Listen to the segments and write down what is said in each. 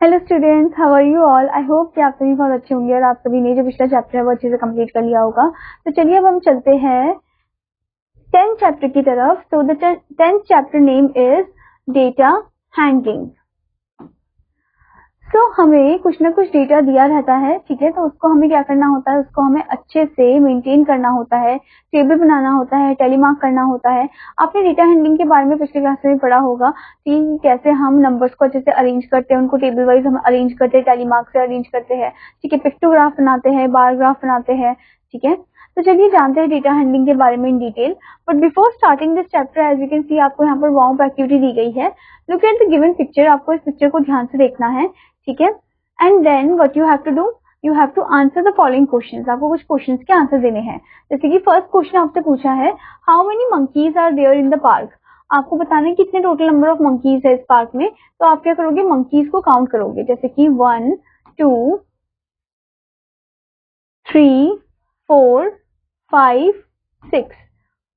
Hello students, how are you all. I hope कि आप सभी बहुत अच्छे होंगे और आप सभी ने जो पिछला चैप्टर है वो अच्छे से कंप्लीट कर लिया होगा। तो चलिए अब हम चलते हैं 10th चैप्टर की तरफ। तो the 10th chapter name is data handling. तो हमें कुछ ना कुछ डेटा दिया रहता है, ठीक है। तो उसको हमें क्या करना होता है, उसको हमें अच्छे से मेंटेन करना होता है, टेबल बनाना होता है, टेलीमार्क करना होता है। आपने डेटा हैंडलिंग के बारे में पिछले क्लास में पढ़ा होगा कि कैसे हम नंबर्स को अच्छे से अरेंज करते हैं, उनको टेबल वाइज हम अरेंज करते हैं, टेलीमार्क से अरेंज करते हैं, ठीक है। पिक्टोग्राफ बनाते हैं, बार ग्राफ बनाते हैं, ठीक है। तो चलिए जानते हैं डेटा हैंडलिंग के बारे में in detail. But before starting this chapter, as you can see, आपको यहाँ पर वार्म अप एक्टिविटी दी गई है। Look at the given picture. आपको इस पिक्चर को ध्यान से देखना है, ठीक है। And then what you have to do, you have to answer the following questions. आपको कुछ क्वेश्चंस के आंसर देने हैं। जैसे कि फर्स्ट क्वेश्चन आपसे पूछा है, how many monkeys are there in the park. आपको बताना है कितने टोटल नंबर ऑफ मंकीज है इस पार्क में। तो आप क्या करोगे, मंकीज को काउंट करोगे। जैसे कि 1 2 3 4 5 6,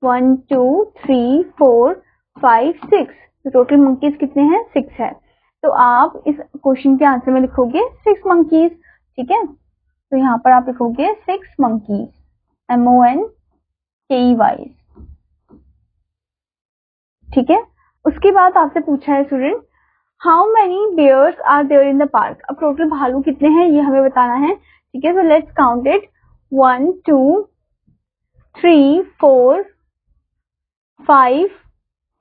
1 2 3 4 5 6। तो टोटल मंकीज कितने हैं, 6 है। तो आप इस क्वेश्चन के आंसर में लिखोगे 6 मंकीज, ठीक है। तो यहाँ पर आप लिखोगे 6 मंकीज, MONKEY, ठीक है। उसके बाद आपसे पूछा है student, how many bears are there in the park. अब टोटल भालू कितने हैं ये हमें बताना है, ठीक है। तो लेट्स काउंट इट, 1 2 3 4 5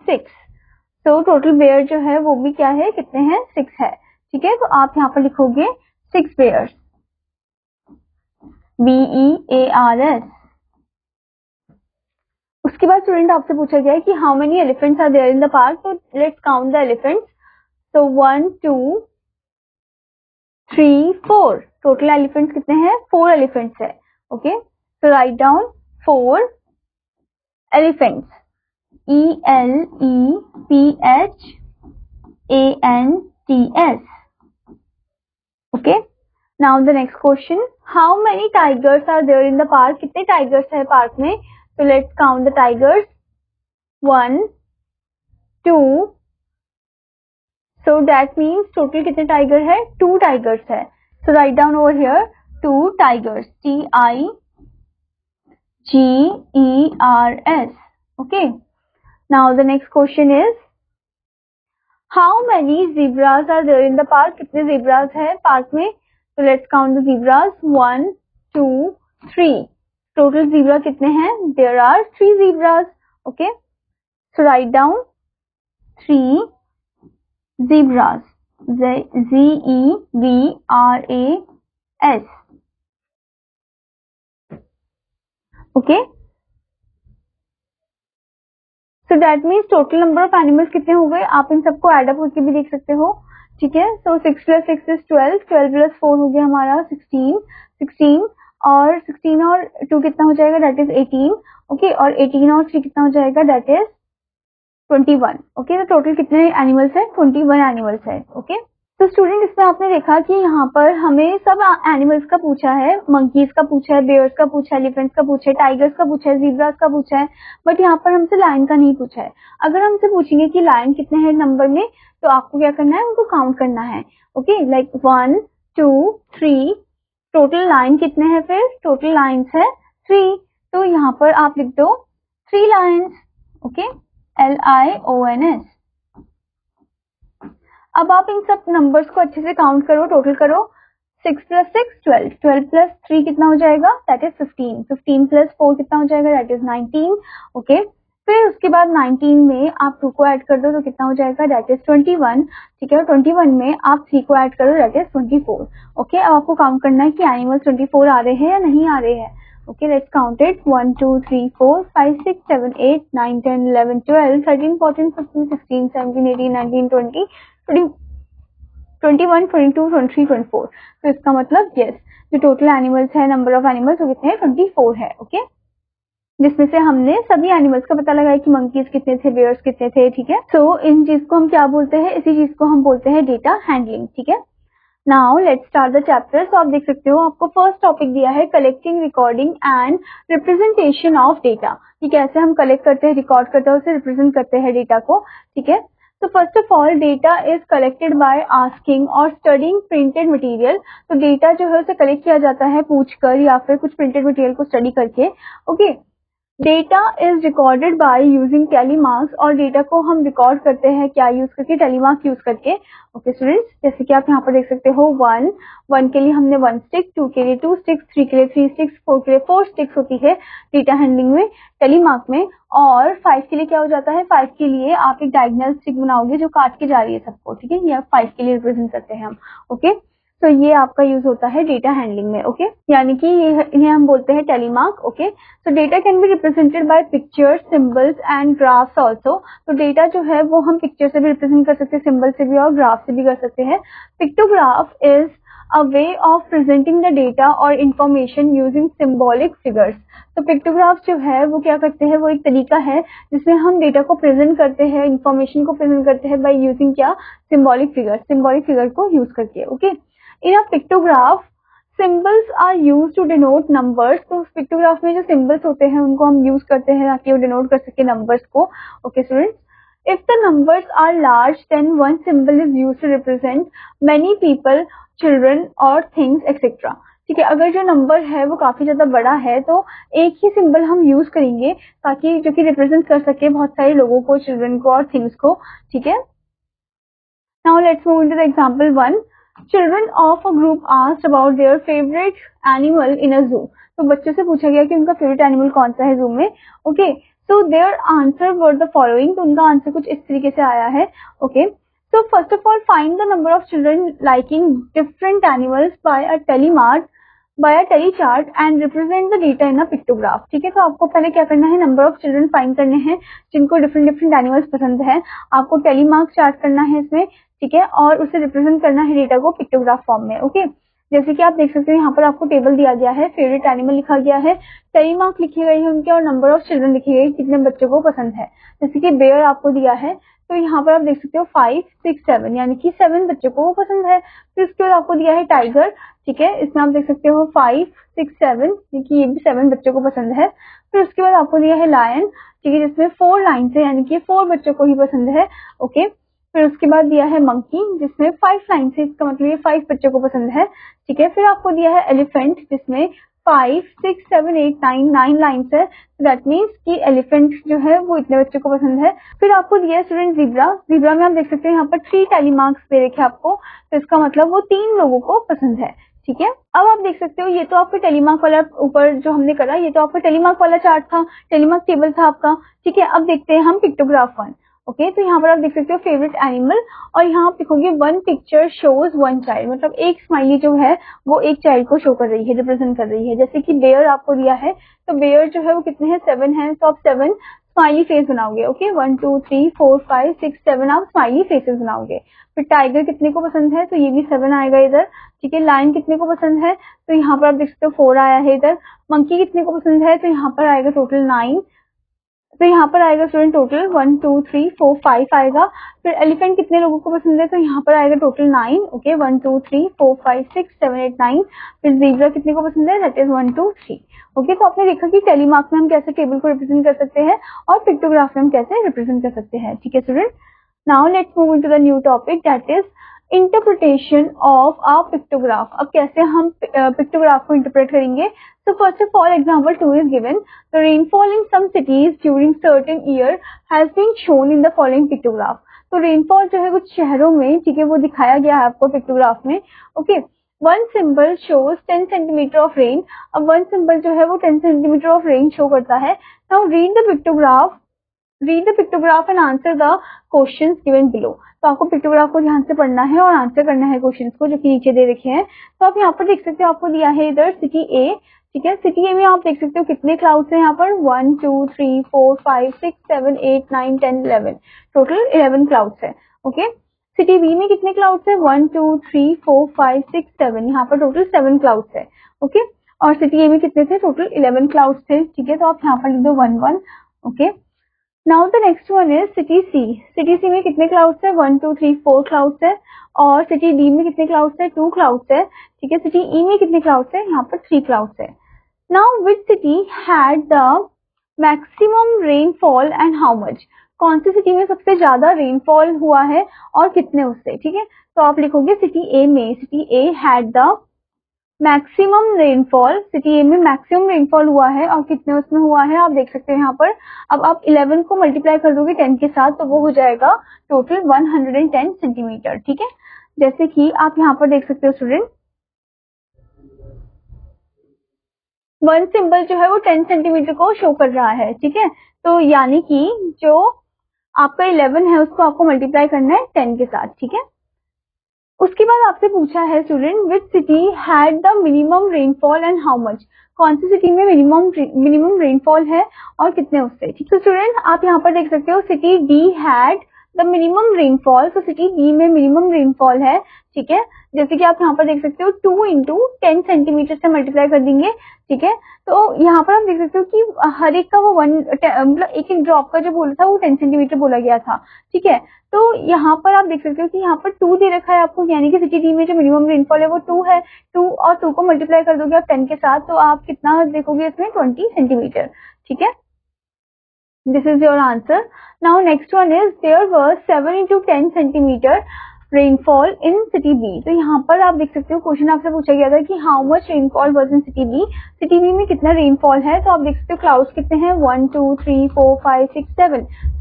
6। तो टोटल बेयर जो है वो भी क्या है, कितने हैं, 6 है, ठीक है। तो आप यहाँ पर लिखोगे 6 बेयर्स, BEARS। उसके बाद स्टूडेंट आपसे पूछा गया है कि how many elephants are there in the park. तो लेट्स काउंट द एलिफेंट्स। तो 1 2 3 4। टोटल एलिफेंट्स कितने हैं, 4 एलिफेंट्स है, ओके। तो write down 4 elephants, ELEPHANTS, okay. Now the next question, how many tigers are there in the park। कितने tigers है park में। तो let's count the tigers, 1 2। so that means total कितने tiger है, 2 टाइगर्स है। so write down over here 2 tigers, TIGERS, okay. Now the next question is, how many zebras are there in the park। कितने zebras है park में। तो let's count the zebras, 1 2 3। total zebra कितने हैं, there are 3 zebras, okay. so write down 3 zebras, ZEBRAS, okay. so that means total number of animals कितने हो गए। आप इन सबको एड अप करके भी देख सकते हो, ठीक है। so 6 + 6 is 12, 12 + 4 हो गया हमारा 16, 16 और 16 और 2 कितना हो जाएगा, that is 18, ओके। और 18 और 3 कितना हो जाएगा, that is 21, ओके। तो टोटल कितने एनिमल्स है, 21 एनिमल्स है, ओके। तो स्टूडेंट इसमें आपने देखा कि यहाँ पर हमें सब एनिमल्स का पूछा है, मंकीज का पूछा है, बेयर्स का पूछा है, एलिफेंट्स का पूछा है, टाइगर्स का पूछा है, जीब्रास का पूछा है, बट यहाँ पर हमसे लायन का नहीं पूछा है। अगर हमसे पूछेंगे कि लायन कितने हैं नंबर में, तो आपको क्या करना है, उनको काउंट करना है, ओके। लाइक 1 2 3। टोटल लायन कितने हैं, फिर टोटल लायंस है 3। तो यहाँ पर आप लिख दो 3 लायंस, ओके, LIONS। अब आप इन सब नंबर्स को अच्छे से काउंट करो, टोटल करो। 6 + 6 12, 12 + 3 कितना हो जाएगा, दैट इज 15, 15 + 4 कितना हो जाएगा, दैट इज 19, ओके। फिर उसके बाद 19 में आप 2 को ऐड कर दो तो कितना हो जाएगा, दैट इज 21, ठीक है। और 21 में आप 3 को ऐड करो, दैट इज 24, ओके। अब आपको काउंट करना है कि एनिमल्स 24 आ रहे हैं या नहीं आ रहे हैं, okay. Let's count it, 1 2 3 4 5 6 7 8 9 10 11 12 13 14 15 16 17 18 19 20 21 22 23 24। तो इसका मतलब यस, जो टोटल एनिमल्स है, नंबर ऑफ एनिमल्स वो कितने हैं, 24 है, ओके। जिसमें से हमने सभी एनिमल्स का पता लगाया कि मंकीज कितने थे, बेयर्स कितने थे, ठीक है। सो इन चीज को हम क्या बोलते हैं, इसी चीज को हम बोलते हैं डेटा हैंडलिंग, ठीक है। Now let's start the chapter. तो आप देख सकते हो आपको फर्स्ट टॉपिक दिया है, collecting, recording and representation of data. कि कैसे हम कलेक्ट करते हैं, रिकॉर्ड करते हैं, उसे रिप्रेजेंट करते हैं डेटा को, ठीक है। So first of all, data is collected by asking और studying printed material. तो data जो है उसे collect किया जाता है पूछकर या फिर कुछ printed material को study करके. Okay. Data is recorded by using telemarks और डेटा को हम रिकॉर्ड करते हैं क्या यूज करके, टेलीमार्क यूज करके. ओके स्टूडेंट्स, जैसे कि आप यहाँ पर देख सकते हो 1 के लिए हमने 1 स्टिक, 2 के लिए 2 स्टिक्स, 3 के लिए 3 स्टिक्स, 4 के लिए 4 स्टिक्स होती है डेटा हैंडलिंग में, टेलीमार्क में. और 5 के लिए क्या हो जाता है, 5 के लिए आप एक डायगोनल स्टिक बनाओगे जो काट के जा रही है सबको. ठीक है, ये 5 के लिए रिप्रेजेंट करते हैं हम. ओके, तो ये आपका यूज होता है डेटा हैंडलिंग में. ओके, यानी कि इन्हें हम बोलते हैं tally mark. Okay, so data can be represented by pictures, symbols and graphs also. तो डेटा जो है वो हम पिक्चर से भी रिप्रेजेंट कर सकते हैं, सिंबल से भी और ग्राफ से भी कर सकते हैं. Pictograph is a way of presenting the data और इंफॉर्मेशन यूजिंग सिंबॉलिक फिगर्स. तो पिक्टोग्राफ जो है वो क्या करते हैं, वो एक तरीका है जिसमें हम डेटा को प्रेजेंट करते हैं, इंफॉर्मेशन को प्रेजेंट करते हैं बाय यूजिंग क्या, सिंबॉलिक फिगर को यूज करके. Okay, In a pictograph, symbols are used to denote numbers. तो पिक्टोग्राफ में जो symbols होते हैं उनको हम यूज करते हैं ताकि वो डिनोट कर सके नंबर्स को. Okay students, if the numbers are large, then one symbol is used to represent many people, children or things, etc. ठीक है, अगर जो नंबर है वो काफी ज्यादा बड़ा है तो एक ही सिंबल हम यूज करेंगे ताकि जो कि रिप्रेजेंट कर सके बहुत सारे लोगों को, चिल्ड्रन को और थिंग्स को. ठीक है, now let's move into the example 1. Children of a group asked about their favorite animal in a zoo. तो बच्चों से पूछा गया कि उनका फेवरेट एनिमल कौन सा है जू में. Okay, so their answer were the following. तो उनका आंसर कुछ इस तरीके से आया है. Okay, so first of all find the number of children liking different animals by a tally chart and represent the data in a pictograph. ठीक है, तो आपको पहले क्या करना है, नंबर ऑफ चिल्ड्रन फाइंड करने हैं जिनको डिफरेंट एनिमल्स पसंद है. आपको टेलीमार्क चार्ट करना है इसमें. ठीक है, और उसे रिप्रेजेंट करना है डेटा को पिक्टोग्राफ फॉर्म में. ओके, जैसे कि आप देख सकते हैं यहाँ पर आपको टेबल दिया गया है, फेवरेट एनिमल लिखा गया है, टेलीमार्क लिखी गई है उनके और नंबर ऑफ चिल्ड्रन लिखी गई, कितने बच्चों को पसंद है. जैसे कि बेयर आपको दिया है तो यहाँ पर आप देख सकते हो 5, 6, 7 यानी कि 7 बच्चों को वो पसंद है. फिर उसके बाद आपको दिया है टाइगर. ठीक है, इसमें आप देख सकते हो 5, 6, 7 कि ये भी 7 बच्चों को पसंद है. फिर उसके बाद आपको दिया है लायन. ठीक है, जिसमें 4 लाइन है यानी कि 4 बच्चों को ही पसंद है. ओके, फिर उसके बाद दिया है मंकी जिसमें 5 लाइन है, इसका मतलब ये 5 बच्चों को पसंद है. ठीक है, फिर आपको दिया है एलिफेंट जिसमें 5, 6, 7, 8, 9 लाइन्स है. दैट मीन्स कि एलिफेंट जो है वो इतने बच्चों को पसंद है. फिर आपको दिया है स्टूडेंट जीब्रा में आप देख सकते हैं यहाँ पर 3 टेलीमार्क्स दे रखे आपको, तो इसका मतलब वो 3 लोगों को पसंद है. ठीक है, अब आप देख सकते हो ये तो आपका टेलीमार्क वाला ऊपर जो हमने करा, ये तो आपका टेलीमार्क वाला चार्ट था, टेलीमार्क टेबल था आपका. ठीक है, अब देखते हैं हम पिक्टोग्राफ 1. ओके, तो यहाँ पर आप देख सकते हो फेवरेट एनिमल और यहाँ आप लिखोगे 1 पिक्चर शोज 1 चाइल्ड, मतलब एक स्माइली जो है वो एक चाइल्ड को शो कर रही है, रिप्रेजेंट कर रही है. जैसे कि बेयर आपको दिया है, तो बेयर जो है वो कितने हैं, 7 है, तो आप 7 स्माइली फेस बनाओगे. ओके, 1, 2, 3, 4, 5, 6, 7 आप स्माइली फेसेस बनाओगे. फिर टाइगर कितने को पसंद है, तो ये भी 7 आएगा इधर. ठीक है, लायन कितने को पसंद है, तो यहाँ पर आप देख सकते हो 4 आया है इधर. मंकी कितने को पसंद है, तो यहाँ पर आएगा टोटल 9. तो यहाँ पर आएगा स्टूडेंट टोटल 1, 2, 3, 4, 5 आएगा. फिर एलिफेंट कितने लोगों को पसंद है, तो यहाँ पर आएगा टोटल 9. ओके, 1, 2, 3, 4, 5, 6, 7, 8, 9. फिर जीब्रा कितने को पसंद है, दैट इज 1, 2, 3. ओके, तो आपने देखा कि टेलीमार्क में हम कैसे टेबल को रिप्रेजेंट कर सकते हैं और पिक्टोग्राफ में हम कैसे रिप्रेजेंट कर सकते हैं. ठीक है student, now let's move into the new topic that is interpretation of a pictograph. अब कैसे हम पिक्टोग्राफ को इंटरप्रेट करेंगे. So first of all, example 2 is given. The rainfall in some cities during certain year has been shown in the following pictograph. तो rainfall जो है कुछ शहरों में, ठीक है, वो दिखाया गया है आपको पिक्टोग्राफ में. Okay, one symbol shows 10 centimetre of rain. अब वन सिंबल जो है वो 10 सेंटीमीटर ऑफ रेन शो करता है. Now read the pictograph and answer the questions given below. तो आपको पिक्टोग्राफ को ध्यान से पढ़ना है और आंसर करना है क्वेश्चंस को जो कि नीचे दे रखे हैं. तो आप यहाँ पर देख सकते हो, आपको दिया है इधर सिटी ए. ठीक है, सिटी ए में आप देख सकते हो कितने क्लाउड्स हैं यहाँ पर, 1, 2, 3, 4, 5, 6, 7, 8, 9, 10, 11. टोटल 11 क्लाउड्स है. ओके, सिटी बी में कितने क्लाउड्स है, 1, 2, 3, 4, 5, 6, 7. यहाँ पर टोटल 7 क्लाउड्स है. ओके, और सिटी ए में कितने थे, टोटल 11 क्लाउड्स थे. ठीक है, तो आप यहाँ पर लिख दो 1, 1. Okay, now the next one is city C. City C में कितने क्लाउड्स है, 1, 2, 3, 4 क्लाउड्स है. और सिटी डी में कितने क्लाउड्स है, 2 क्लाउड्स है. ठीक है, सिटी ई में कितने क्लाउड्स है, यहाँ पर 3 क्लाउड्स है. Now which city had the maximum rainfall and how much? कौन सी सिटी में सबसे ज्यादा रेनफॉल हुआ है और कितने उससे, ठीक है। तो आप लिखोगे सिटी ए में, city A had the maximum rainfall, city A में मैक्सिमम रेनफॉल हुआ है और कितने उसमें हुआ है आप देख सकते हो यहाँ पर। अब आप 11 को मल्टीप्लाई कर दोगे 10 के साथ तो वो हो जाएगा टोटल 110 सेंटीमीटर, ठीक है। जैसे कि आप यहाँ पर देख सकते हो स्टूडेंट, वन सिंबल जो है वो 10 सेंटीमीटर को शो कर रहा है, ठीक है। तो यानी कि जो आपका 11 है उसको आपको मल्टीप्लाई करना है 10 के साथ, ठीक है। उसके बाद आपसे पूछा है student which city had the minimum rainfall and how much, कौन सी सिटी में मिनिमम रेनफॉल है और कितने उससे, ठीक है। स्टूडेंट आप यहाँ पर देख सकते हो city D had the minimum rainfall, तो सिटी डी में मिनिमम रेनफॉल है, ठीक है। जैसे कि आप यहाँ पर देख सकते हो 2 इंटू 10 सेंटीमीटर से मल्टीप्लाई कर देंगे, ठीक है। तो यहाँ पर आप देख सकते हो कि हर एक का वो मतलब एक एक ड्रॉप का जो बोला था वो 10 सेंटीमीटर बोला गया था, ठीक है। तो यहाँ पर आप देख सकते हो कि यहाँ पर 2 दे रखा है आपको, यानी कि सिटी डी में जो मिनिमम रेनफॉल है वो 2 है। 2 और 2 को मल्टीप्लाई कर दोगे आप 10 के साथ तो आप कितना देखोगे इसमें 20 सेंटीमीटर, ठीक है। This is your answer. Now next one is there was 7 into 10 centimeter rainfall in city B. तो यहाँ पर आप देख सकते हो क्वेश्चन आपसे पूछा गया था कि how much rainfall was in city B. City B में कितना रेनफॉल है तो आप देख सकते हो क्लाउड्स कितने हैं 1 2 3 4 5 6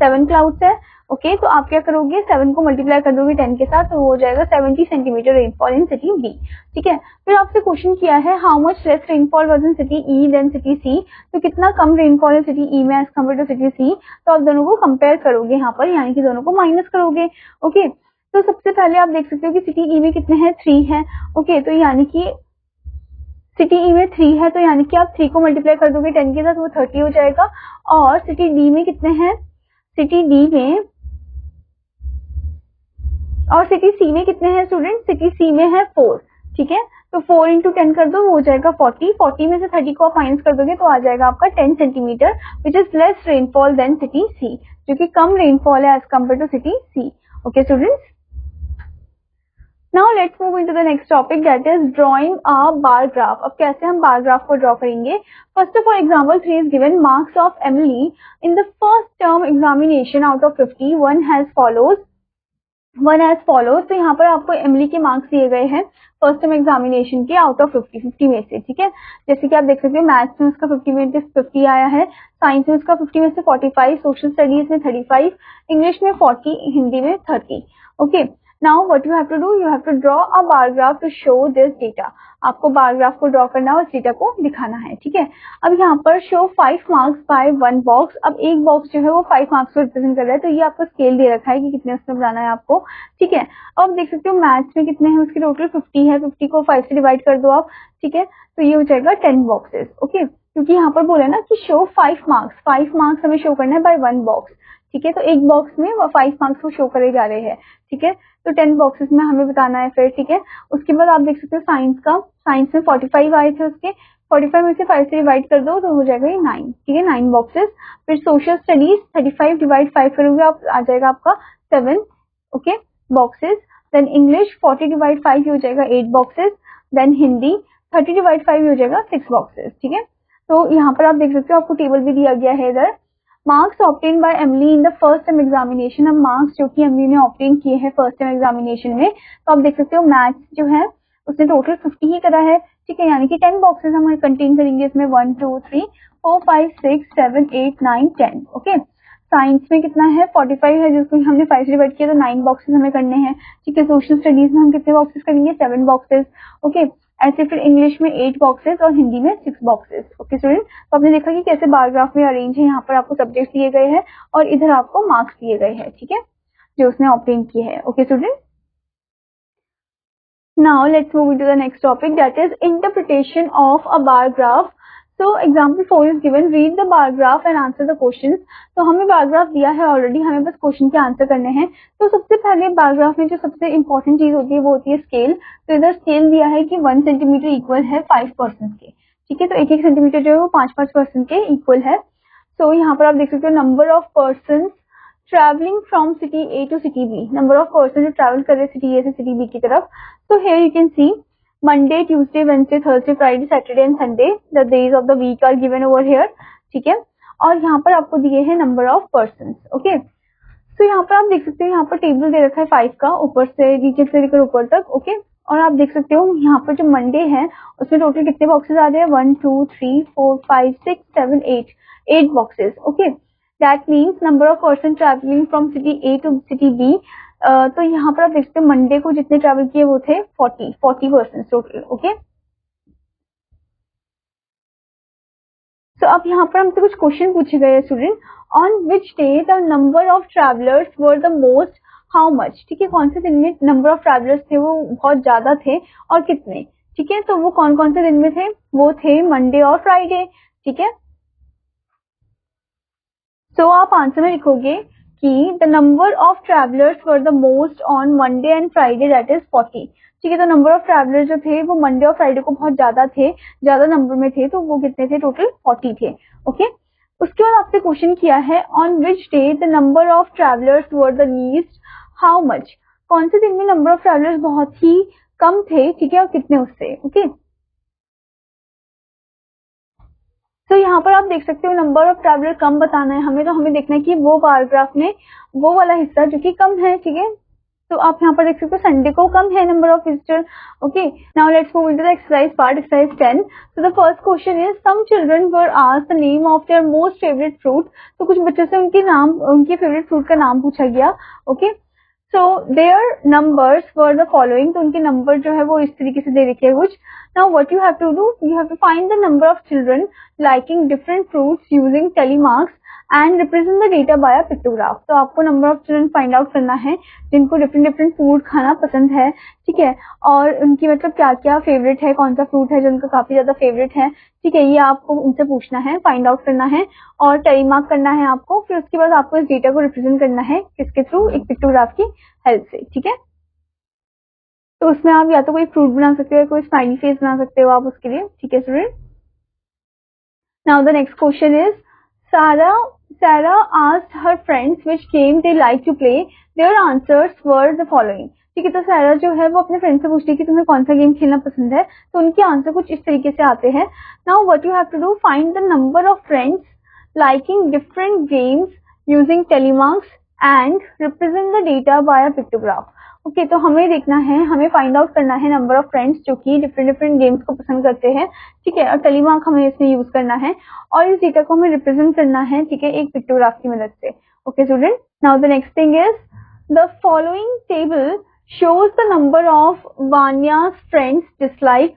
7 क्लाउड्स है, ओके। तो आप क्या करोगे 7 को मल्टीप्लाई कर दोगे 10 के साथ तो वो हो जाएगा 70 centimetre rainfall in city B, ठीक है। फिर आपसे क्वेश्चन किया है how much less rainfall was in city E than city C, तो कितना कम रेनफॉल है सिटी ई में as compare to city C. तो आप दोनों को कंपेयर करोगे यहाँ पर, यानी कि दोनों को माइनस करोगे, ओके। तो सबसे पहले आप देख सकते हो कि सिटी ई में कितने हैं 3 है, ओके। तो यानी कि सिटी ई में 3 है तो यानी कि आप 3 को मल्टीप्लाई कर दोगे 10 के साथ वो 30 हो जाएगा। और सिटी डी में कितने हैं, सिटी डी में और सिटी सी में कितने हैं स्टूडेंट, सिटी सी में है 4, ठीक है। तो 4 इंटू 10 कर दो वो हो जाएगा 40, 40 में से 30 को आप माइनस कर दोगे तो आ जाएगा आपका 10 centimetre which is less rainfall than city C, जो कि कम रेनफॉल है as compare to city C, okay students. Now let's move into the next topic that is drawing a bar graph. अब कैसे हम बार ग्राफ को draw करेंगे। First of all example 3 is given marks of Emily in the first term examination out of 50 one as follows। तो यहाँ पर आपको Emily के मार्क्स दिए गए हैं फर्स्ट टर्म एग्जामिनेशन के आउट ऑफ 50 में से, ठीक है। जैसे कि आप देख सकते हो मैथ्स में उसका 50 में 50 आया है, साइंस में उसका 50 में से 45, सोशल स्टडीज में 35, इंग्लिश में 40, हिंदी में 30, okay. Now what you have to do, you have to draw a bar graph to show this data. आपको बार ग्राफ को ड्रॉ करना है और डेटा को दिखाना है, ठीक है। अब यहाँ पर शो 5 मार्क्स बाय 1 बॉक्स, अब एक बॉक्स जो है वो 5 मार्क्स को रिप्रेजेंट कर रहा है तो ये आपको स्केल दे रखा है कि कितने उसमें बनाना है आपको, ठीक है। अब देख सकते हो मैथ्स में कितने हैं उसके टोटल 50 है, 50 को 5 से डिवाइड कर दो आप, ठीक है। तो ये हो जाएगा 10 बॉक्सेस, ओके। क्योंकि यहाँ पर बोला ना कि शो 5 मार्क्स हमें शो करना है बाय 1 बॉक्स, ठीक है। तो एक बॉक्स में 5 मार्क्स को शो करे जा रहे हैं, ठीक है। तो 10 बॉक्सेस में हमें बताना है फिर, ठीक है। उसके बाद आप देख सकते हो साइंस में 45 आए थे उसके, 45 में से 5 से डिवाइड कर दो तो हो जाएगा ये 9, ठीक है, 9 बॉक्सेस। फिर सोशल स्टडीज 35 डिवाइड 5 करोगे आप आ जाएगा आपका 7, okay boxes. Then English 40 divide 5 हो जाएगा 8 बॉक्सेस। देन हिंदी 30 डिवाइड 5 हो जाएगा 6 बॉक्सेस, ठीक है। तो यहाँ पर आप देख सकते हो आपको टेबल भी दिया गया है इधर। Marks obtain bye Emily in the first term examination, अब मार्क्स जो कि एमिली ने ऑब्टेन किए हैं फर्स्ट टर्म एग्जामिनेशन में, तो आप देख सकते हो मैथ्स जो है उसने टोटल 50 ही करा है, ठीक है। यानी कि 10 बॉक्सेस हम कंटेन करेंगे इसमें 1 2 3 4 5 6 7 8 9 10, ओके। साइंस में कितना है 45 है जिसको हमने 5 से डिवाइड किया तो 9 बॉक्सेस हमें करने हैं, ठीक है। सोशल स्टडीज में हम कितने बॉक्सेस करेंगे 7 बॉक्सेस, ओके। ऐसे फिर इंग्लिश में 8 बॉक्सेस और हिंदी में 6 बॉक्सेस, ओके स्टूडेंट। तो आपने देखा कि कैसे बार ग्राफ में अरेंज है, यहाँ पर आपको सब्जेक्ट दिए गए हैं और इधर आपको मार्क्स दिए गए हैं, ठीक है, जो उसने ऑब्टेन किए हैं, okay student. Now let's move into the next topic that is interpretation of a bar graph. So example 4 is given, read the bar graph and answer the questions। तो हमें बार ग्राफ दिया है already, हमें बस question के answer करने हैं। तो सबसे पहले बार ग्राफ में जो सबसे इंपॉर्टेंट चीज होती है वो होती है स्केल। तो इधर स्केल दिया है कि 1 सेंटीमीटर इक्वल है 5 पर्सन के, ठीक है। तो एक सेंटीमीटर जो है वो 5 पर्सन के इक्वल है। सो यहाँ पर आप देख सकते हो number of person travelling from city A to city B, number of person जो ट्रेवल कर रहे सिटी ए से सिटी बी की तरफ। तो here you can C Monday, Tuesday, Wednesday, Thursday, Friday, Saturday and Sunday, the days of the week are given over here, ठीक है। और यहाँ पर आपको दिए हैं नंबर ऑफ पर्सन, ओके। तो यहाँ पर आप देख सकते हो, यहाँ पर टेबल दे रखा है 5 का, ऊपर से नीचे से लेकर ऊपर तक। ओके, और आप देख सकते हो यहाँ पर जो मंडे है उसमें टोटल कितने बॉक्सेस आ रहे हैं, 1 2 3 4 5 6 7 8 boxes. Okay, that means number of person travelling from city A to city B. तो यहाँ पर आप देख सकते हो मंडे को जितने ट्रेवल किए वो थे 40 पर्सन टोटल। ओके, तो अब यहाँ पर हमसे कुछ क्वेश्चन पूछे गए student, on which day the number of travellers were the most, how much. ठीक है, कौन से दिन में नंबर ऑफ ट्रैवलर्स थे वो बहुत ज्यादा थे और कितने। ठीक है, तो वो कौन कौन से दिन में थे, वो थे मंडे और फ्राइडे। ठीक है, तो आप आंसर में लिखोगे कि the number of travellers were the most on Monday and Friday, that is 40। ठीक है, तो नंबर ऑफ ट्रैवलर्स जो थे वो मंडे और फ्राइडे को बहुत ज्यादा थे, ज्यादा नंबर में थे, तो वो कितने थे, टोटल 40 थे। ओके, उसके बाद आपसे क्वेश्चन किया है on which day the number of travellers were the least, how much. कौन से दिन में नंबर ऑफ ट्रैवलर्स बहुत ही कम थे, ठीक है, और कितने उससे। ओके, तो यहाँ पर आप देख सकते हो नंबर ऑफ ट्रैवलर कम बताना है हमें, तो हमें देखना है कि वो पैराग्राफ में वो वाला हिस्सा जो कि कम है। ठीक है, तो आप यहाँ पर देख सकते हो संडे को कम है number of visitor. Okay, now let's move into the exercise part, exercise 10। So the first question is some children were asked the name of their most favourite fruit. तो कुछ बच्चों से उनके फेवरेट फ्रूट का नाम पूछा गया। Okay, so their numbers were the following, तो उनके नंबर जो है वो इस तरीके से दे रखे हैं कुछ। Now what you have to do, you have to find the number of children liking different fruits using tally marks and represent the data by a pictograph. तो आपको number of children find out करना है जिनको different different food खाना पसंद है। ठीक है, और उनकी मतलब क्या क्या फेवरेट है, कौन सा फ्रूट है जो उनका काफी ज्यादा फेवरेट है। ठीक है, ये आपको उनसे पूछना है, फाइंड आउट करना है और टेलीमार्क करना है आपको। फिर उसके बाद आपको इस डेटा को रिप्रेजेंट करना है किसके थ्रू, एक पिक्टोग्राफ की हेल्प से। ठीक है, तो उसमें आप या तो कोई फ्रूट बना सकते हो, कोई स्माइली फेस बना सकते हो आप उसके लिए। ठीक है student, now the next question is Sarah asked her friends which game they like to play. Their answers were the following. ठीक है, तो सारा जो है वो अपने फ्रेंड से पूछती है कि तुम्हें कौन सा गेम खेलना पसंद है, तो उनके आंसर कुछ इस तरीके से आते हैं। Now what you have to do, find the number of friends liking different games using tally marks and represent the data by a pictograph. Okay, तो हमें देखना है, हमें फाइंड आउट करना है नंबर ऑफ फ्रेंड्स जो कि डिफरेंट डिफरेंट गेम्स को पसंद करते हैं। ठीक है, और टेलीमार्क हमें इसमें यूज करना है और इस डेटा को हमें रिप्रेजेंट करना है। ठीक है, एक पिक्टोग्राफ की मदद से। Okay student, now the next thing is the following table shows the number of Vanya's friends dislike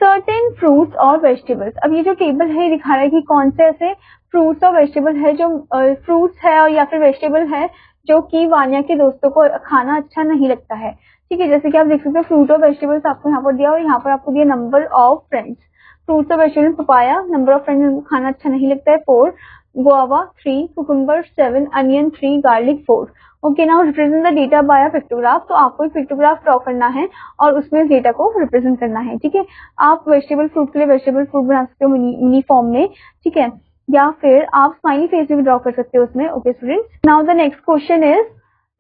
certain fruits और vegetables। अब ये जो टेबल है दिखा रहा है कि कौन से ऐसे फ्रूट्स और वेजिटेबल है जो फ्रूट्स है और या फिर वेजिटेबल है जो कि वानिया के दोस्तों को खाना अच्छा नहीं लगता है। ठीक है, जैसे कि आप देख सकते हो फ्रूट और वेजिटेबल्स आपको यहाँ पर दिया और यहाँ पर आपको दिया नंबर ऑफ फ्रेंड्स। फ्रूट्स और vegetables papaya, number of friends उनको खाना अच्छा नहीं लगता है 4, guava 3, cucumber 7, onion 3, garlic 4। Okay, now represent the data by a pictograph. तो आपको एक पिक्टोग्राफ ड्रॉ करना है और उसमें इस डेटा को रिप्रेजेंट करना है। ठीक है, आप वेजिटेबल फ्रूट के लिए वेजिटेबल फ्रूट बना सकते हो मिनी फॉर्म में। ठीक है, या फिर आप स्माइली फेस भी ड्रॉ कर सकते हो उसमें। Okay students, now the next question is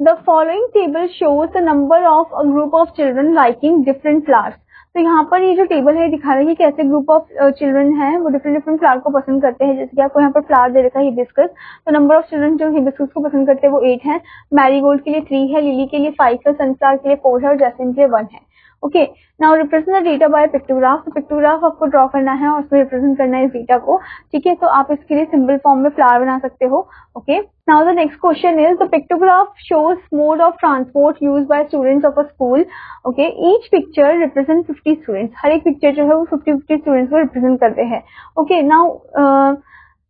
the following table shows the number of a group of children liking different flowers. तो यहाँ पर ये जो टेबल है दिखा रहा है कि कैसे ग्रुप ऑफ चिल्ड्रन है वो डिफरेंट डिफरेंट फ्लावर को पसंद करते हैं। जैसे कि आपको यहाँ पर फ्लावर दे रखा है हिबिस्कस, तो नंबर ऑफ चिल्ड्रन जो हिबिस्कस को पसंद करते हैं वो 8 है, मैरीगोल्ड के लिए 3 है, लिली के लिए 5 है, सनफ्लावर के लिए 4 है और जैस्मिन के लिए 1 है। Okay, now represent the data bye pictograph. तो पिक्टोग्राफ आपको ड्रॉ करना है और उसमें रिप्रेजेंट करना है इस डेटा को। ठीक है, तो आप इसके लिए सिंबल फॉर्म में फ्लावर बना सकते हो। Okay, now the next question is the pictograph shows mode of transport used by students of a school. Okay, each picture represent 50 students. हर एक पिक्चर जो है वो 50 स्टूडेंट्स को रिप्रेजेंट करते हैं। ओके, नाउ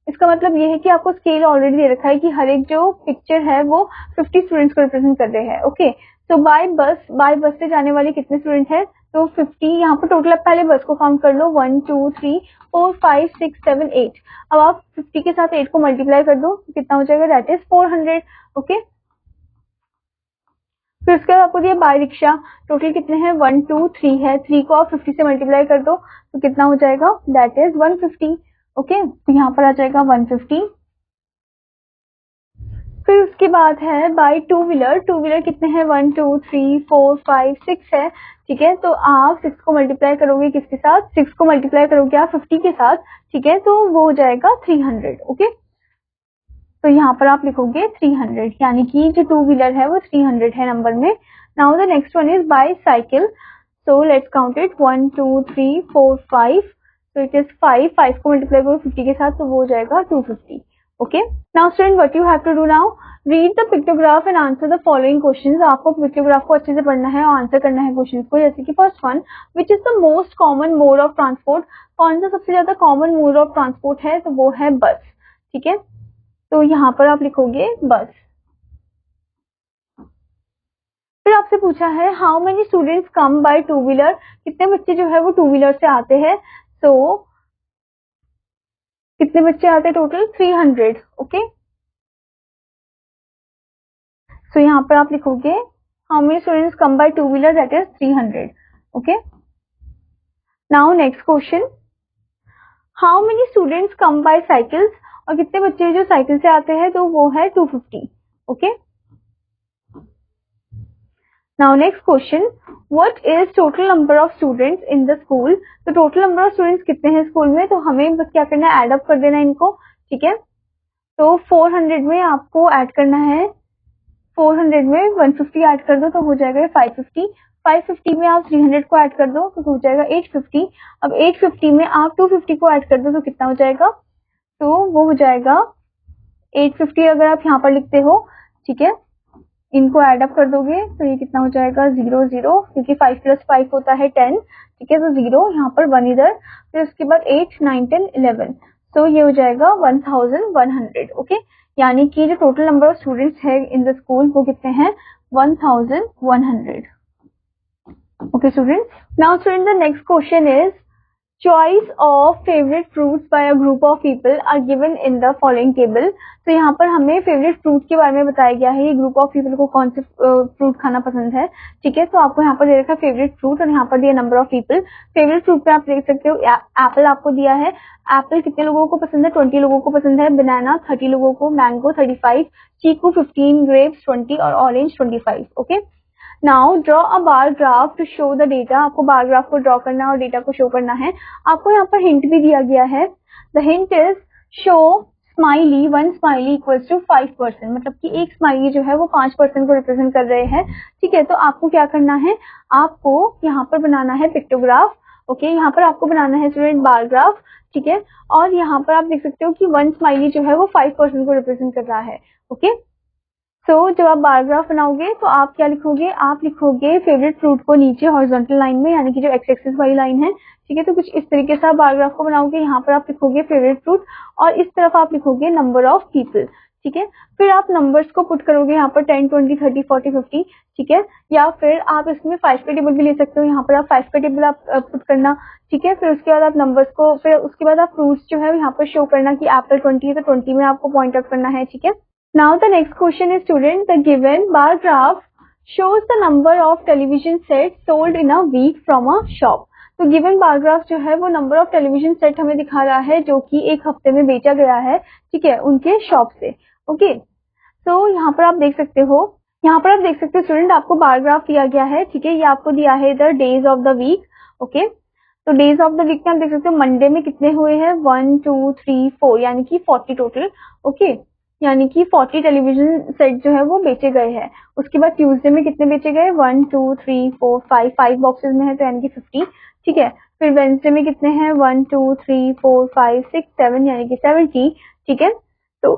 इसका मतलब ये है कि आपको स्केल ऑलरेडी दे रखा है कि हर एक जो पिक्चर है वो 50 स्टूडेंट्स को रिप्रेजेंट कर रहे हैं। ओके, तो बाय बस से जाने वाले कितने स्टूडेंट है, तो 50। यहाँ पर टोटल आप पहले बस को काउंट कर लो, 1 2 3 4 5 6 7 8। अब आप 50 के साथ 8 को मल्टीप्लाई कर दो तो कितना हो जाएगा, दैट इज 400। ओके, फिर उसके बाद आपको दिया बाय रिक्शा, टोटल कितने हैं 1 2 3 है, 3 को आप 50 से मल्टीप्लाई कर दो तो कितना हो जाएगा, दैट इज 150। ओके, तो यहाँ पर आ जाएगा 150। फिर उसके बाद है बाय टू व्हीलर कितने हैं 1 2 3 4 5 6 है। ठीक है, तो आप 6 को मल्टीप्लाई करोगे किसके साथ, 6 को मल्टीप्लाई करोगे आप 50 के साथ। ठीक है, तो वो हो जाएगा 300। ओके, तो यहाँ पर आप लिखोगे 300, यानी कि जो टू व्हीलर है वो 300 है नंबर में। Now the next one is bicycle. So let's count it 1 2 3 4 5। So it is 5 को मल्टीप्लाई करो 50 के साथ तो वो हो जाएगा 250। Okay, now student what you have to do now, read the pictograph and answer the following questions. आपको pictograph को अच्छे से पढ़ना है और आंसर करना है क्वेश्चंस को। जैसे कि first one, which is the most common mode of transport. कौन सा सबसे ज्यादा कॉमन मोड ऑफ ट्रांसपोर्ट है, तो वो है बस। ठीक है, तो यहाँ पर आप लिखोगे बस। फिर आपसे पूछा है how many students come by two wheeler, कितने बच्चे जो है वो टू व्हीलर से आते हैं। सो कितने बच्चे आते हैं टोटल, 300। ओके, सो यहाँ पर आप लिखोगे how many students come by two wheeler, that is 300। Okay, now next question, how many students come by cycles, और कितने बच्चे जो साइकिल से आते हैं, तो वो है 250। Okay, now next question, what is total number of students in the school. तो टोटल नंबर ऑफ स्टूडेंट्स कितने हैं स्कूल में, तो हमें बस क्या करना है, एड अप कर देना इनको। ठीक है, तो 400 में आपको ऐड करना है, 400 में 150 ऐड कर दो तो हो जाएगा 550। 550 में आप 300 को ऐड कर दो तो हो जाएगा 850। अब 850 में आप 250 को ऐड कर दो तो कितना हो जाएगा, तो वो हो जाएगा 850 अगर आप यहाँ पर लिखते हो। ठीक है, इनको ऐड अप कर दोगे तो ये कितना हो जाएगा 0 0, क्योंकि 5 + 5 होता है 10। ठीक है, तो 0 यहाँ पर 1 इधर, फिर उसके बाद 8 9 10 11, तो ये हो जाएगा 1100। ओके, यानी कि जो टोटल नंबर ऑफ स्टूडेंट्स है इन द स्कूल वो कितने हैं, 1100। Okay students, now student the next question is choice of favourite fruits by a group of people are given in the following table. तो यहाँ पर हमें फेवरेट फ्रूट के बारे में बताया गया है, ये ग्रुप ऑफ पीपल को कौन से फ्रूट खाना पसंद है। ठीक है, तो आपको यहाँ पर दे रखा है फेवरेट फ्रूट और यहाँ पर दिया number of people. Favourite fruit पे आप देख सकते हो एप्पल आपको दिया है, एप्पल कितने लोगों को पसंद है, 20 लोगों को पसंद है। बनाना 30 लोगों को, मैंगो 35, चीकू 15, ग्रेप्स 20 और orange 25। Okay, now draw a bar graph to show the data. आपको बार ग्राफ को ड्रॉ करना है और डेटा को शो करना है। आपको यहाँ पर हिंट भी दिया गया है, the hint is show smiley 1 smiley equals to 5%, मतलब कि एक स्माइली जो है वो 5% को रिप्रेजेंट कर रहे हैं। ठीक है, तो आपको क्या करना है, आपको यहाँ पर बनाना है पिक्टोग्राफ। ओके, यहाँ पर आपको बनाना है स्टूडेंट बार ग्राफ। ठीक है, और यहाँ पर आप देख सकते हो कि 1 स्माइली जो है वो 5% को रिप्रेजेंट कर रहा है। ओके, तो जब आप बार ग्राफ बनाओगे तो आप क्या लिखोगे, आप लिखोगे फेवरेट फ्रूट को नीचे हॉरिजॉन्टल लाइन में, यानी कि जो एक्स एक्सिस वाली लाइन है। ठीक है, तो कुछ इस तरीके से आप बार ग्राफ को बनाओगे। यहाँ पर आप लिखोगे फेवरेट फ्रूट और इस तरफ आप लिखोगे नंबर ऑफ पीपल। ठीक है, फिर आप नंबर्स को पुट करोगे यहाँ पर 10 20 30 40 50। ठीक है, या फिर आप इसमें 5 का टेबल भी ले सकते हो, यहाँ पर आप 5 का टेबल आप पुट करना। ठीक है, फिर उसके बाद आप नंबर्स को, फिर उसके बाद आप फ्रूट्स जो है यहाँ पर शो करना कि एप्पल 20 है तो 20 में आपको पॉइंट आउट करना है। ठीक है, now the next question is student, the given bar graph shows the number of television sets sold in a week from a shop। तो गिवन बार ग्राफ जो है वो नंबर ऑफ टेलीविजन सेट हमें दिखा रहा है जो कि एक हफ्ते में बेचा गया है। ठीक है, उनके शॉप से। ओके, तो यहाँ पर आप देख सकते हो, यहाँ पर आप देख सकते हो स्टूडेंट, आपको बार ग्राफ दिया गया है। ठीक है, ये आपको दिया है the days of the week. Okay, तो डेज ऑफ द वीक में आप देख सकते हो मंडे में कितने हुए हैं, 1 2 3 4, यानी कि 40 टोटल। ओके, यानी कि 40 टेलीविजन सेट जो है वो बेचे गए हैं। उसके बाद ट्यूसडे में कितने बेचे गए, 1 2 3 4 5 बॉक्सेस में है तो यानी कि 50। ठीक है, फिर वेंसडे में कितने हैं, 1 2 3 4 5 6 7, यानी कि 70। ठीक है, तो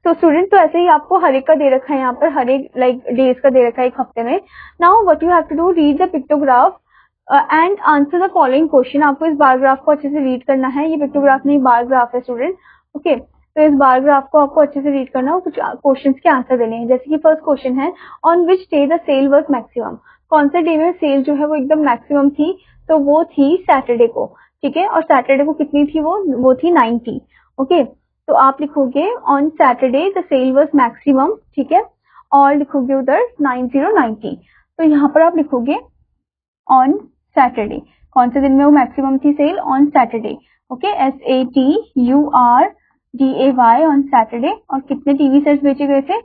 स्टूडेंट, तो ऐसे ही आपको हर एक का दे रखा है, यहाँ पर हर एक लाइक डेज का दे रखा है एक हफ्ते में। Now what you have to do, read the pictograph and answer the following question. आपको इस बार ग्राफ को अच्छे से रीड करना है, ये पिक्टोग्राफ नहीं बार ग्राफ है स्टूडेंट। ओके, तो इस बार ग्राफ को आपको अच्छे से रीड करना और कुछ क्वेश्चंस के आंसर देने हैं। जैसे कि फर्स्ट क्वेश्चन है, on which day the sale was maximum. कौन से डे में सेल जो है वो एकदम मैक्सिमम थी, तो वो थी सैटरडे को। ठीक है, और सैटरडे को कितनी थी वो थी 90। ओके, तो आप लिखोगे on Saturday the sale was maximum. ठीक है, और लिखोगे उधर 9090। तो यहाँ पर आप लिखोगे ऑन सैटरडे, कौन से दिन में वो मैक्सिमम थी सेल, on Saturday. Okay, SATURDAY on Saturday. और कितने टीवी सेट्स बेचे गए थे,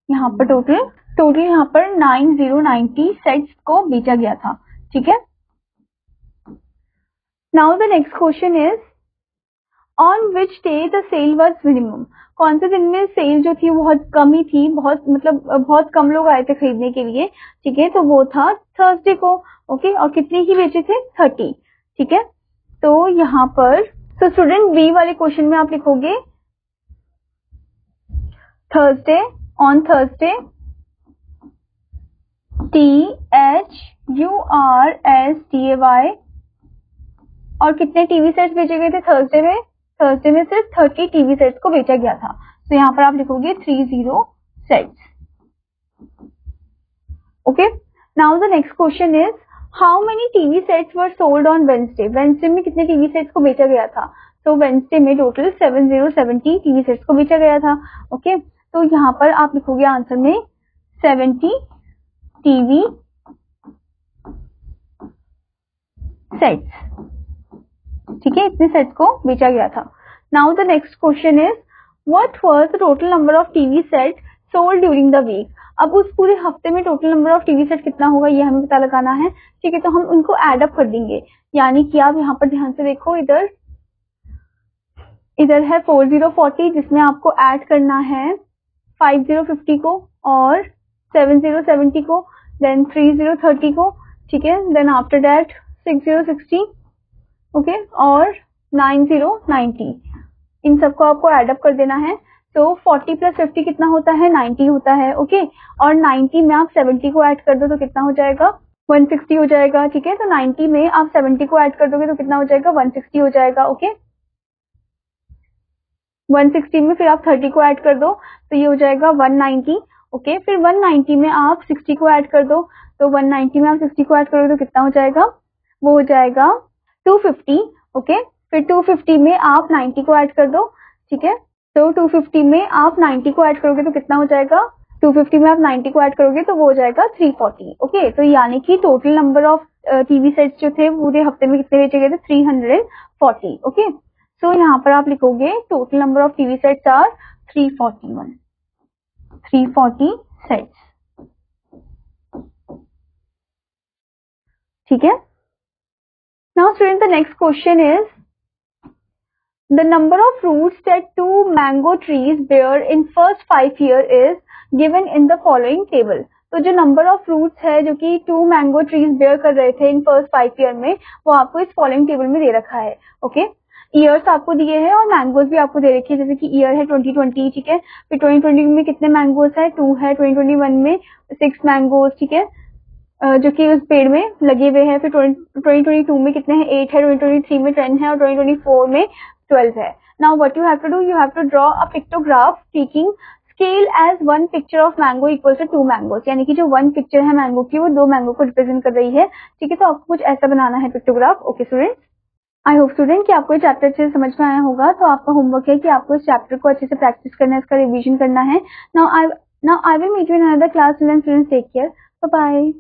यहाँ पर टोटल यहाँ पर 9090 सेट्स को बेचा गया था। ठीक है, now the next question is on which day the sale was minimum. कौन से दिन में सेल जो थी वो बहुत कम ही थी, बहुत मतलब बहुत कम लोग आए थे खरीदने के लिए, ठीक है, तो वो था थर्सडे को। ओके, और कितने ही बेचे थे? 30, ठीक है। तो यहाँ पर तो स्टूडेंट बी वाले क्वेश्चन में आप लिखोगे थर्सडे, ऑन थर्सडे, THURSDAY, और कितने टीवी सेट्स बेचे गए थे थर्सडे में? थर्सडे में सिर्फ 30 टीवी सेट्स को बेचा गया था, तो यहाँ पर आप लिखोगे 30 sets. Okay, now the next question is how many TV sets were sold on Wednesday? Wednesday में कितने टीवी सेट्स को बेचा गया था? तो वेंसडे में टोटल 70 टीवी सेट्स को बेचा गया था। ओके, तो यहाँ पर आप लिखोगे आंसर में 70 टीवी सेट्स, ठीक है, इतने सेट्स को बेचा गया था। Now the next question is what was the total number of TV set sold during the week? अब उस पूरे हफ्ते में total number of TV set कितना होगा ये हमें पता लगाना है, ठीक है, तो हम उनको एड अप कर देंगे। यानी कि आप यहाँ पर ध्यान से देखो, इधर है 4040 जिसमें आपको ऐड करना है 5050 को और 7070 को, देन 3030 को, ठीक है, देन आफ्टर दैट 6060, ओके, और 9090, इन सबको आपको एड अप कर देना है। तो 40 + 50 कितना होता है? 90 होता है। ओके, और 90 में आप 70 को ऐड कर दो तो कितना हो जाएगा? 160 हो जाएगा, ठीक है। तो 90 में आप 70 को ऐड कर दोगे तो कितना हो जाएगा? 160 हो जाएगा। ओके, 160 में फिर आप 30 को ऐड कर दो तो ये हो जाएगा 190। ओके, फिर 190 में आप 60 को ऐड कर दो, तो 190 में आप 60 को ऐड करोगे तो कितना हो जाएगा? वो हो जाएगा 250। ओके, फिर 250 में आप 90 को ऐड कर दो, ठीक है, तो 250 में आप 90 को ऐड करोगे तो कितना हो जाएगा? 250 में आप 90 को ऐड करोगे तो वो हो जाएगा 340। ओके, तो यानी कि total number of TV sets जो थे पूरे हफ्ते में कितने बेचे गए थे? 340। ओके, तो यहाँ पर आप लिखोगे total number of TV sets are 340 sets, ठीक है। Now student, the next question is the number of fruits that 2 mango trees bear in first 5 years is given in the following table. तो जो number of fruits है जो कि 2 mango trees bear कर रहे थे इन फर्स्ट 5 ईयर में, वो आपको इस फॉलोइंग टेबल में दे रखा है। ओके, ईयर्स आपको दिए हैं और मैंगोज भी आपको दे रखी है, जैसे कि ईयर है 2020, ठीक है, फिर 2020 में कितने मैंगोज है? 2 है, 2021 में 6 मैंगोज, ठीक है, जो कि उस पेड़ में लगे हुए हैं, फिर 2022 में कितने हैं? 8 है, 2023 में 10 है और 2024 में 12 है। Now what you have to do, you have to draw a pictograph taking scale as 1 picture of mango equal to 2 mangoes, यानी कि जो 1 पिक्चर है मैंगो की वो 2 मैंगो को रिप्रेजेंट कर रही है, ठीक है, तो आपको कुछ ऐसा बनाना है pictograph. Okay student, I hope student कि आपको ये चैप्टर अच्छे से समझ में आया होगा। तो आपका होमवर्क है कि आपको इस चैप्टर को अच्छे से प्रैक्टिस करना है, इसका रिवीजन करना है। Now I will meet you in another class. Students take care, bye bye.